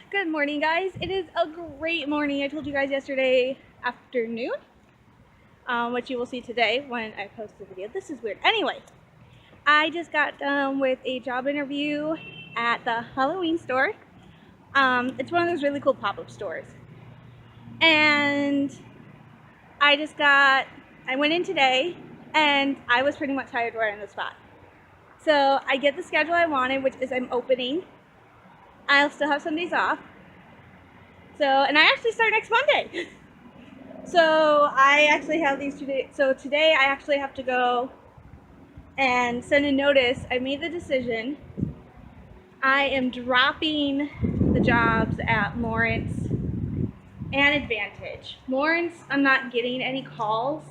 Good morning, guys. It is a great morning. I told you guys yesterday afternoon, which you will see today when I post the video. This is weird. Anyway, I just got done with a job interview at the Halloween store. It's one of those really cool pop-up stores. And I went in today and I was pretty much hired right on the spot. So I get the schedule I wanted, which is I'm opening. I'll still have some days off. And I actually start next Monday. So I actually have these 2 days. So today I actually have to go and send a notice. I made the decision. I am dropping the jobs at Lawrence and Advantage. Lawrence, I'm not getting any calls.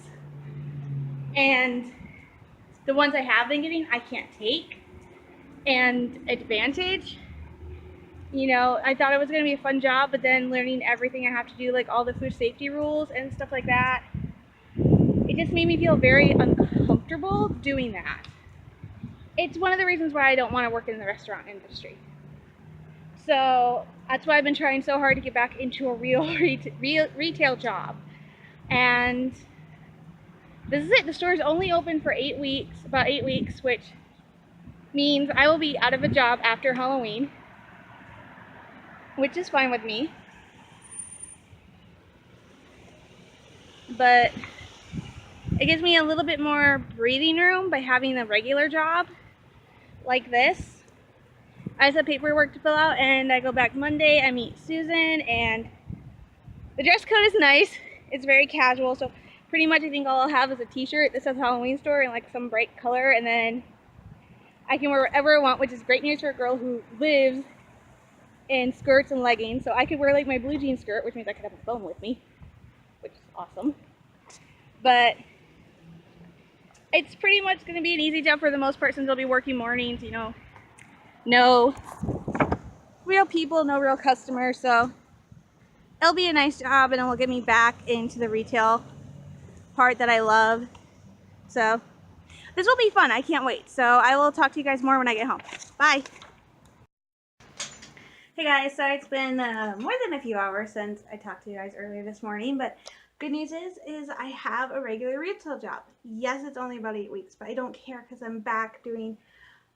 And the ones I have been getting, I can't take. And Advantage, I thought it was going to be a fun job, but then learning everything I have to do, like all the food safety rules and stuff like that, it just made me feel very uncomfortable doing that. It's one of the reasons why I don't want to work in the restaurant industry. So that's why I've been trying so hard to get back into a real retail job. And this is it. The store is only open for about 8 weeks, which means I will be out of a job after Halloween, which is fine with me. But it gives me a little bit more breathing room by having a regular job like this. I just have paperwork to fill out, and I go back Monday. I meet Susan, and the dress code is nice. It's very casual, so pretty much I think all I'll have is a t-shirt that says Halloween store and like some bright color, and then I can wear whatever I want, which is great news for a girl who lives in skirts and leggings. So I could wear like my blue jean skirt, which means I could have my phone with me, which is awesome. But it's pretty much going to be an easy job for the most part since I'll be working mornings, no real people, no real customers, so it'll be a nice job and it'll get me back into the retail part that I love. So this will be fun. I can't wait. So I will talk to you guys more when I get home. Bye. Hey guys, so it's been more than a few hours since I talked to you guys earlier this morning, but good news is I have a regular retail job. Yes, it's only about 8 weeks, but I don't care because I'm back doing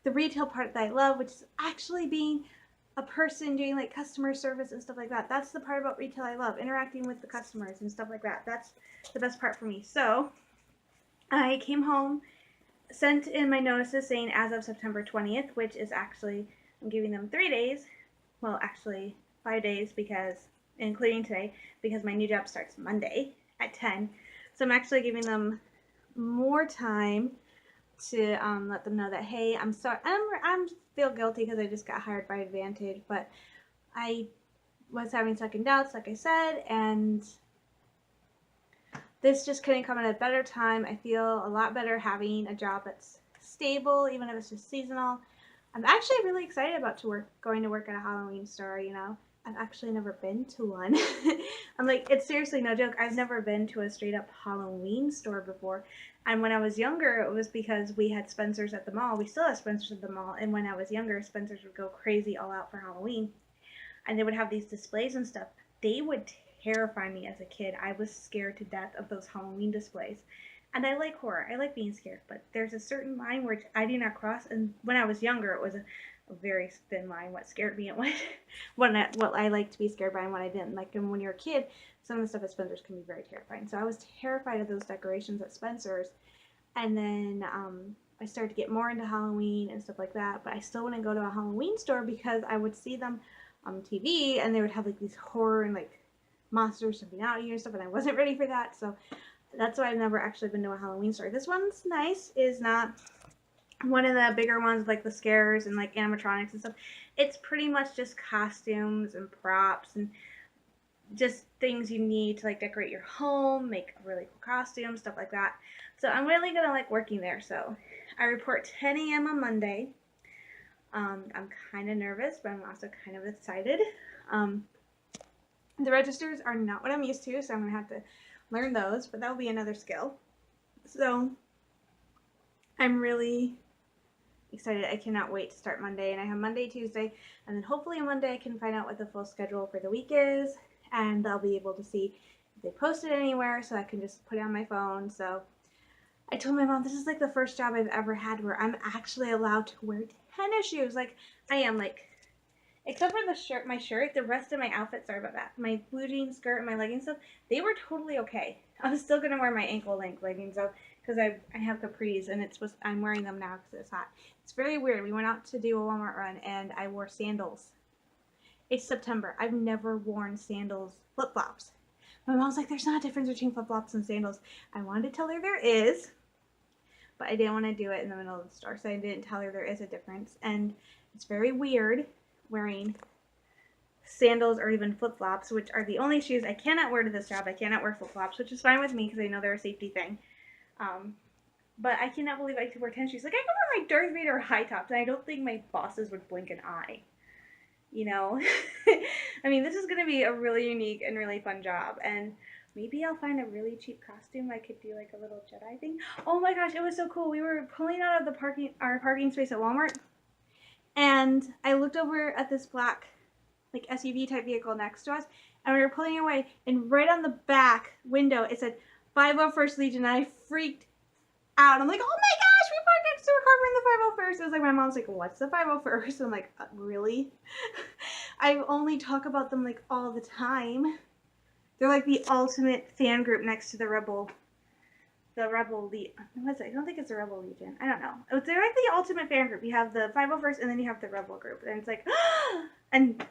the retail part that I love, which is actually being a person doing like customer service and stuff like that. That's the part about retail I love, interacting with the customers and stuff like that. That's the best part for me. So I came home, sent in my notices saying as of September 20th, which is actually, I'm giving them 3 days. Well, actually 5 days because, including today, because my new job starts Monday at 10. So I'm actually giving them more time to let them know that, hey, I'm sorry, I'm feel guilty because I just got hired by Advantage, but I was having second doubts, like I said, and this just couldn't come at a better time. I feel a lot better having a job that's stable, even if it's just seasonal. I'm actually really excited about going to work at a Halloween store. I've actually never been to one. I'm like, it's seriously no joke. I've never been to a straight up Halloween store before. And when I was younger, it was because we had Spencer's at the mall. We still have Spencer's at the mall. And when I was younger, Spencer's would go crazy all out for Halloween. And they would have these displays and stuff. They would terrify me as a kid. I was scared to death of those Halloween displays. And I like horror. I like being scared. But there's a certain line which I do not cross. And when I was younger, it was a very thin line what scared me and what I liked to be scared by and what I didn't. Like, and when you're a kid, some of the stuff at Spencer's can be very terrifying. So I was terrified of those decorations at Spencer's. And then I started to get more into Halloween and stuff like that. But I still wouldn't go to a Halloween store because I would see them on TV and they would have like these horror and like monsters jumping out at you and stuff, and I wasn't ready for that. So that's why I've never actually been to a Halloween store. This one's nice. Is not one of the bigger ones like the scares and like animatronics and stuff. It's pretty much just costumes and props and just things you need to like decorate your home, make a really cool costume, stuff like that. So I'm really gonna like working there. So I report 10 a.m. on Monday. I'm kind of nervous, but I'm also kind of excited. The registers are not what I'm used to, so I'm gonna have to learn those, but that'll be another skill. So I'm really excited. I cannot wait to start Monday. And I have Monday, Tuesday, and then hopefully on Monday I can find out what the full schedule for the week is, and I'll be able to see if they posted anywhere so I can just put it on my phone. So I told my mom this is like the first job I've ever had where I'm actually allowed to wear tennis shoes. Like I am, like, except for the shirt, my shirt, the rest of my outfit, sorry about that. My blue jean skirt and my leggings stuff, they were totally okay. I'm still gonna wear my ankle length leggings though, because I have capris and I'm wearing them now because it's hot. It's very weird. We went out to do a Walmart run and I wore sandals. It's September. I've never worn sandals, flip flops. My mom's like, there's not a difference between flip flops and sandals. I wanted to tell her there is, but I didn't want to do it in the middle of the store, so I didn't tell her there is a difference. And it's very weird wearing sandals or even flip-flops, which are the only shoes I cannot wear to this job. I cannot wear flip-flops, which is fine with me because I know they're a safety thing. But I cannot believe I could wear tennis shoes. Like, I could wear my Darth Vader high tops, and I don't think my bosses would blink an eye. You know? I mean, this is going to be a really unique and really fun job, and maybe I'll find a really cheap costume. I could do like a little Jedi thing. Oh my gosh, it was so cool. We were pulling out of our parking space at Walmart, and I looked over at this black like SUV type vehicle next to us, and we were pulling away, and right on the back window it said 501st Legion, and I freaked out. I'm like, oh my gosh, we parked next to a car from the 501st. It was like, my mom's like, what's the 501st? I'm like, really? I only talk about them like all the time. They're like the ultimate fan group next to the Rebel Legion. What's it? I don't think it's the Rebel Legion. I don't know. They're like the ultimate fan group. You have the 501st, and then you have the Rebel group, and it's like, and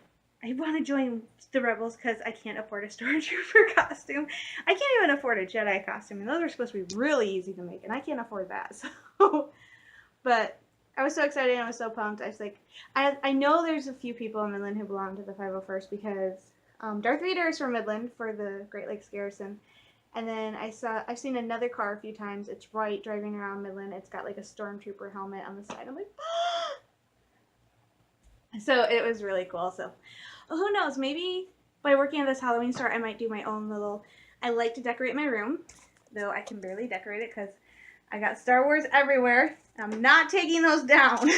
I want to join the Rebels because I can't afford a Stormtrooper costume. I can't even afford a Jedi costume, and those are supposed to be really easy to make, and I can't afford that. So, but I was so excited and I was so pumped. I was like, I know there's a few people in Midland who belong to the 501st because Darth Vader is from Midland for the Great Lakes Garrison. And then I've seen another car a few times. It's white, driving around Midland. It's got like a Stormtrooper helmet on the side. I'm like, so it was really cool. So who knows, maybe by working at this Halloween store I might do my own little, I like to decorate my room, though I can barely decorate it because I got Star Wars everywhere. I'm not taking those down.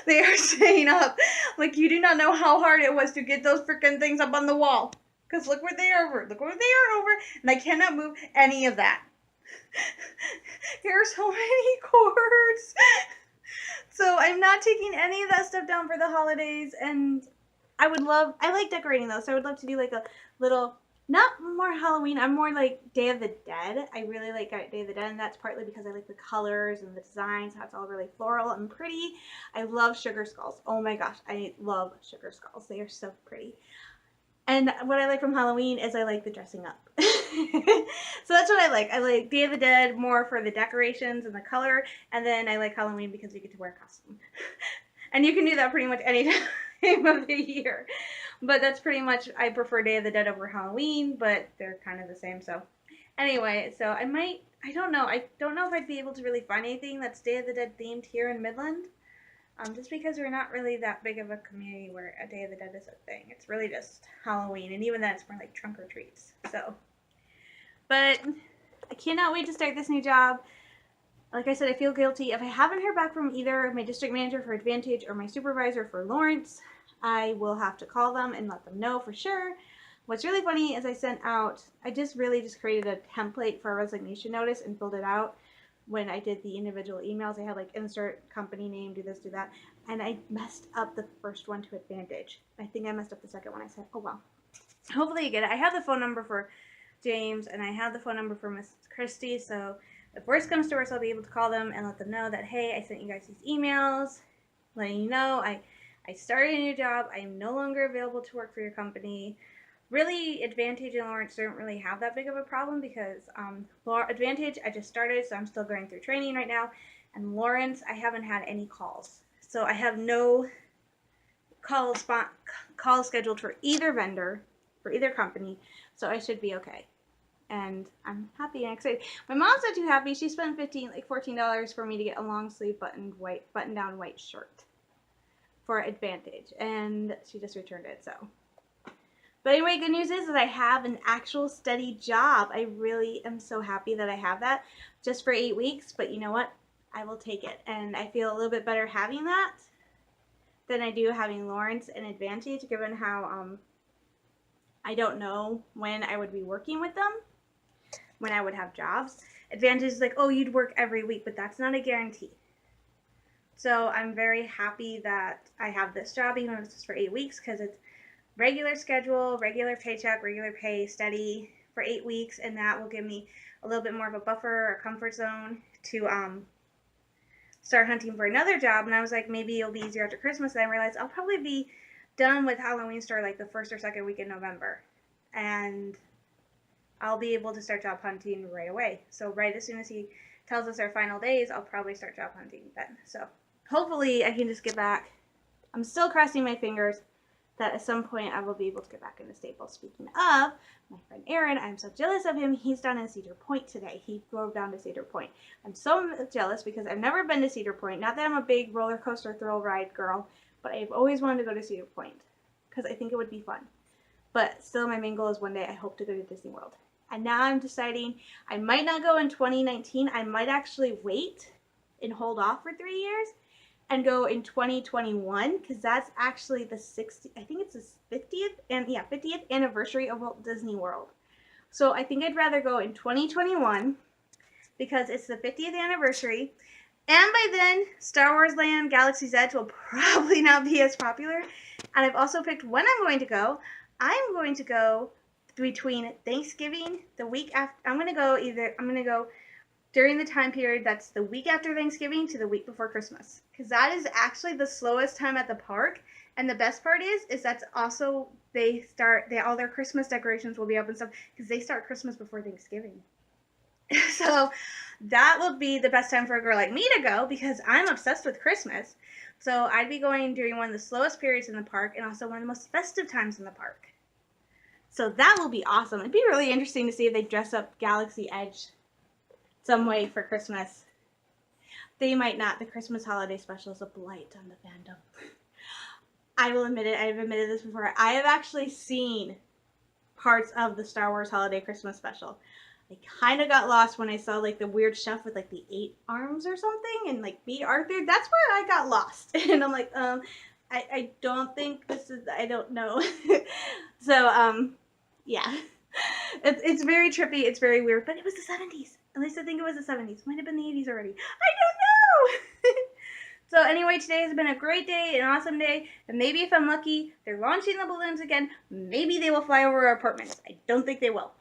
They are staying up. Like, you do not know how hard it was to get those freaking things up on the wall. Because look where they are over. Look where they are over. And I cannot move any of that. Here's so many cords. So I'm not taking any of that stuff down for the holidays. And I like decorating those. So I would love to do like a little, not more Halloween. I'm more like Day of the Dead. I really like Day of the Dead. And that's partly because I like the colors and the designs. How it's all really floral and pretty. I love sugar skulls. Oh my gosh. I love sugar skulls. They are so pretty. And what I like from Halloween is I like the dressing up. So that's what I like. I like Day of the Dead more for the decorations and the color. And then I like Halloween because you get to wear a costume. And you can do that pretty much any time of the year. But that's pretty much, I prefer Day of the Dead over Halloween, but they're kind of the same. So anyway, so I don't know if I'd be able to really find anything that's Day of the Dead themed here in Midland. Just because we're not really that big of a community where a Day of the Dead is a thing. It's really just Halloween, and even then it's more like trunk or treats. So, but I cannot wait to start this new job. Like I said, I feel guilty. If I haven't heard back from either my district manager for Advantage or my supervisor for Lawrence, I will have to call them and let them know for sure. What's really funny is I just created a template for a resignation notice and filled it out. When I did the individual emails, I had like insert company name, do this, do that, and I messed up the first one to Advantage. I think I messed up the second one. I said, oh well. Hopefully you get it. I have the phone number for James, and I have the phone number for Miss Christie, so if worst comes to worst, I'll be able to call them and let them know that, hey, I sent you guys these emails, letting you know I started a new job. I am no longer available to work for your company. Really, Advantage and Lawrence don't really have that big of a problem because Advantage, I just started, so I'm still going through training right now. And Lawrence, I haven't had any calls. So I have no calls scheduled for either vendor, for either company. So I should be okay. And I'm happy and excited. My mom's not too happy. She spent $14 for me to get a long sleeve button down white shirt for Advantage. And she just returned it, so. But anyway, good news is that I have an actual steady job. I really am so happy that I have that just for 8 weeks. But you know what? I will take it. And I feel a little bit better having that than I do having Lawrence and Advantage, given how I don't know when I would be working with them, when I would have jobs. Advantage is like, oh, you'd work every week, but that's not a guarantee. So I'm very happy that I have this job, even if it's just for 8 weeks, because it's regular schedule, regular paycheck, regular pay, steady for 8 weeks, and that will give me a little bit more of a buffer, a comfort zone to start hunting for another job. And I was like, maybe it'll be easier after Christmas. And I realized I'll probably be done with Halloween Store like the first or second week in November, and I'll be able to start job hunting right away. So right as soon as he tells us our final days, I'll probably start job hunting then. So hopefully I can just get back. I'm still crossing my fingers that at some point I will be able to get back into Staples. Speaking of, my friend Aaron, I'm so jealous of him. He's down in Cedar Point today. He drove down to Cedar Point. I'm so jealous because I've never been to Cedar Point. Not that I'm a big roller coaster thrill ride girl, but I've always wanted to go to Cedar Point because I think it would be fun. But still, my main goal is one day I hope to go to Disney World. And now I'm deciding I might not go in 2019. I might actually wait and hold off for 3 years and go in 2021, because that's actually the 60th, I think it's the 50th anniversary of Walt Disney World. So I think I'd rather go in 2021 because it's the 50th anniversary, and by then Star Wars Land Galaxy's Edge will probably not be as popular. And I've also picked when I'm going to go. I'm going to go between Thanksgiving, the week after. I'm going to go during the time period that's the week after Thanksgiving to the week before Christmas, because that is actually the slowest time at the park. And the best part is that's also all their Christmas decorations will be up and stuff, because they start Christmas before Thanksgiving. So that will be the best time for a girl like me to go, because I'm obsessed with Christmas. So I'd be going during one of the slowest periods in the park and also one of the most festive times in the park. So that will be awesome. It'd be really interesting to see if they dress up Galaxy Edge some way for Christmas. They might not. The Christmas holiday special is a blight on the fandom. I will admit it. I've admitted this before. I have actually seen parts of the Star Wars Holiday Christmas special. I kind of got lost when I saw like the weird chef with like the 8 arms or something and like B. Arthur. That's where I got lost. And I'm like, I don't think this is, I don't know. So, yeah. It's very trippy. It's very weird. But it was the 70s. At least I think it was the 70s. Might have been the 80s already. I don't know! So anyway, today has been a great day, an awesome day. And maybe if I'm lucky, they're launching the balloons again. Maybe they will fly over our apartments. I don't think they will.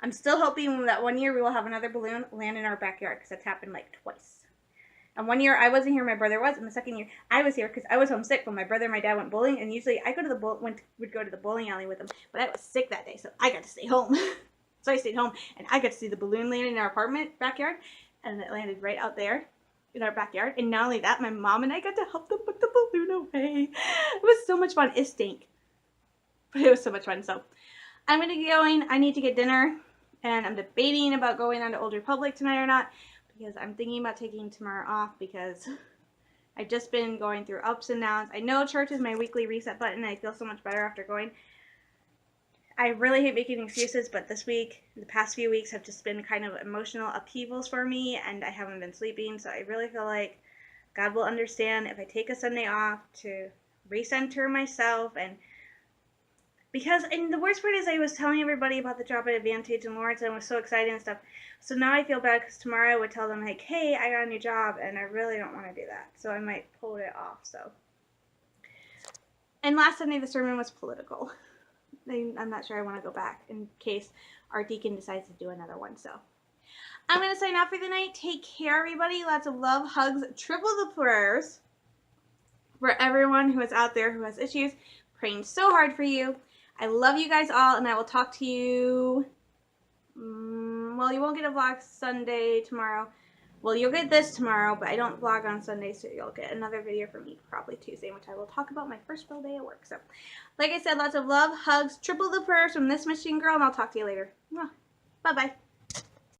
I'm still hoping that one year we will have another balloon land in our backyard, because that's happened like twice. And one year I wasn't here, my brother was, and the second year I was here because I was homesick when my brother and my dad went bowling, and usually I would go to the bowling alley with them, but I was sick that day, so I got to stay home. So I stayed home, and I got to see the balloon land in our apartment backyard, and it landed right out there in our backyard. And not only that, my mom and I got to help them put the balloon away. It was so much fun. It stank, but it was so much fun. So I'm going to get going. I need to get dinner, and I'm debating about going on to Old Republic tonight or not, because I'm thinking about taking tomorrow off, because I've just been going through ups and downs. I know church is my weekly reset button. I feel so much better after going. I really hate making excuses, but this week, the past few weeks have just been kind of emotional upheavals for me, and I haven't been sleeping, so I really feel like God will understand if I take a Sunday off to recenter myself. And because, and the worst part is, I was telling everybody about the job at Advantage and Lawrence, and I was so excited and stuff. So now I feel bad, because tomorrow I would tell them, like, hey, I got a new job, and I really don't want to do that. So I might pull it off, so. And last Sunday, the sermon was political. I'm not sure I want to go back in case our deacon decides to do another one. So I'm going to sign off for the night. Take care, everybody. Lots of love, hugs, triple the prayers for everyone who is out there who has issues. Praying so hard for you. I love you guys all, and I will talk to you. Well, you won't get a vlog Sunday tomorrow. Well, you'll get this tomorrow, but I don't vlog on Sunday, so you'll get another video from me probably Tuesday, which I will talk about my first full day at work. So, like I said, lots of love, hugs, triple the prayers from this machine girl, and I'll talk to you later. Bye-bye.